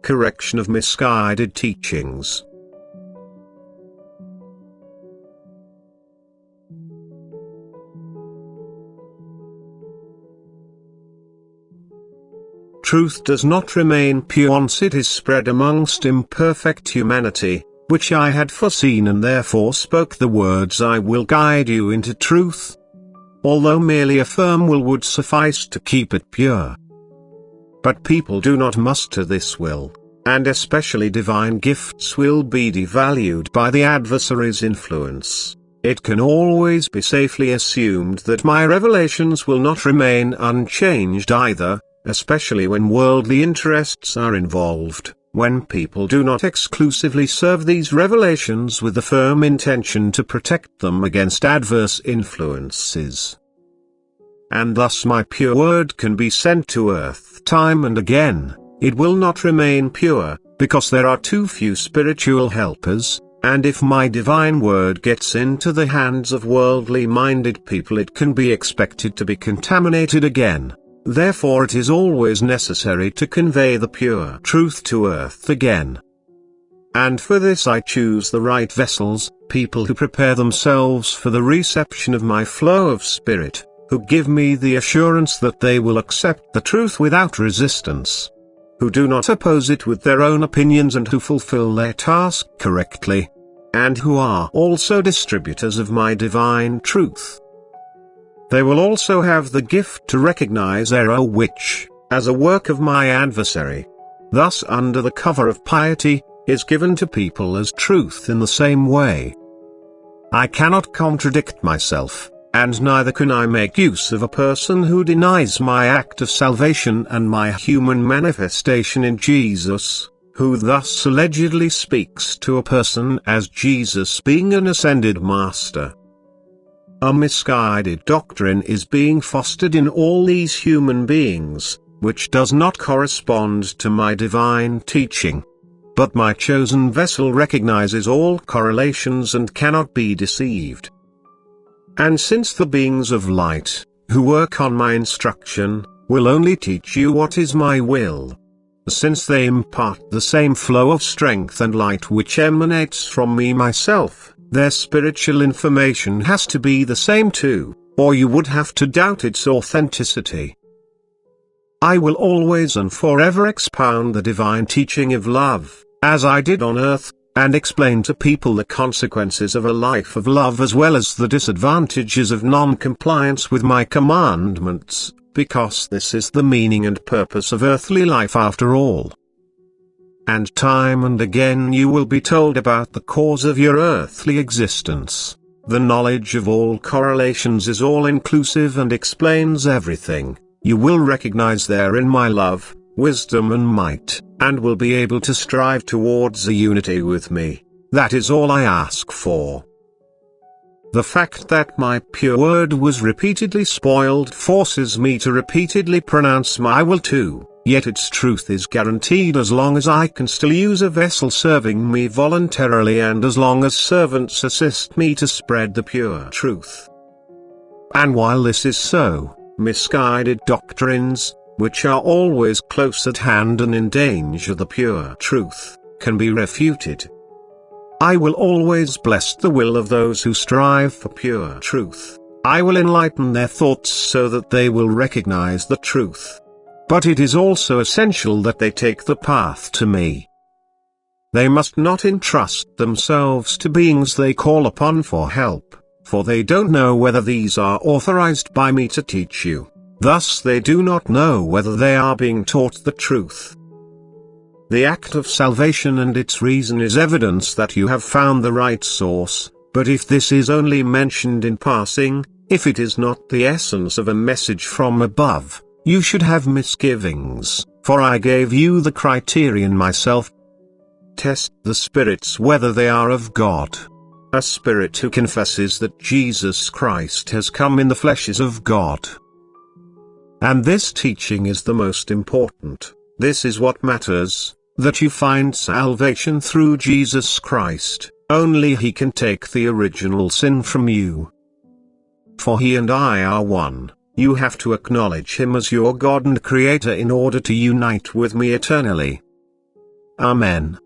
correction of misguided teachings. Truth does not remain pure once it is spread amongst imperfect humanity, which I had foreseen, and therefore spoke the words, "I will guide you into truth," although merely a firm will would suffice to keep it pure. But people do not muster this will, and especially divine gifts will be devalued by the adversary's influence. It can always be safely assumed that my revelations will not remain unchanged either, especially when worldly interests are involved, when people do not exclusively serve these revelations with the firm intention to protect them against adverse influences. And thus my pure word can be sent to earth time and again. It will not remain pure, because there are too few spiritual helpers, and if my divine word gets into the hands of worldly-minded people, it can be expected to be contaminated again. Therefore it is always necessary to convey the pure truth to earth again. And for this I choose the right vessels, people who prepare themselves for the reception of my flow of spirit, who give me the assurance that they will accept the truth without resistance, who do not oppose it with their own opinions, and who fulfill their task correctly, and who are also distributors of my divine truth. They will also have the gift to recognize error, which, as a work of my adversary, thus under the cover of piety, is given to people as truth in the same way. I cannot contradict myself, and neither can I make use of a person who denies my act of salvation and my human manifestation in Jesus, who thus allegedly speaks to a person as Jesus being an ascended master. A misguided doctrine is being fostered in all these human beings, which does not correspond to my divine teaching. But my chosen vessel recognizes all correlations and cannot be deceived. And since the beings of light, who work on my instruction, will only teach you what is my will, since they impart the same flow of strength and light which emanates from me myself, their spiritual information has to be the same too, or you would have to doubt its authenticity. I will always and forever expound the divine teaching of love, as I did on earth, and explain to people the consequences of a life of love as well as the disadvantages of non-compliance with my commandments, because this is the meaning and purpose of earthly life after all. And time and again you will be told about the cause of your earthly existence. The knowledge of all correlations is all-inclusive and explains everything. You will recognize therein my love, wisdom and might, and will be able to strive towards a unity with me. That is all I ask for. The fact that my pure word was repeatedly spoiled forces me to repeatedly pronounce my will too. Yet its truth is guaranteed as long as I can still use a vessel serving me voluntarily, and as long as servants assist me to spread the pure truth. And while this is so, misguided doctrines, which are always close at hand and endanger the pure truth, can be refuted. I will always bless the will of those who strive for pure truth. I will enlighten their thoughts so that they will recognize the truth. But it is also essential that they take the path to me. They must not entrust themselves to beings they call upon for help, for they don't know whether these are authorized by me to teach you. Thus they do not know whether they are being taught the truth. The act of salvation and its reason is evidence that you have found the right source, but if this is only mentioned in passing, if it is not the essence of a message from above, you should have misgivings, for I gave you the criterion myself. Test the spirits whether they are of God. A spirit who confesses that Jesus Christ has come in the flesh is of God. And this teaching is the most important. This is what matters, that you find salvation through Jesus Christ. Only He can take the original sin from you. For He and I are one. You have to acknowledge Him as your God and Creator in order to unite with me eternally. Amen.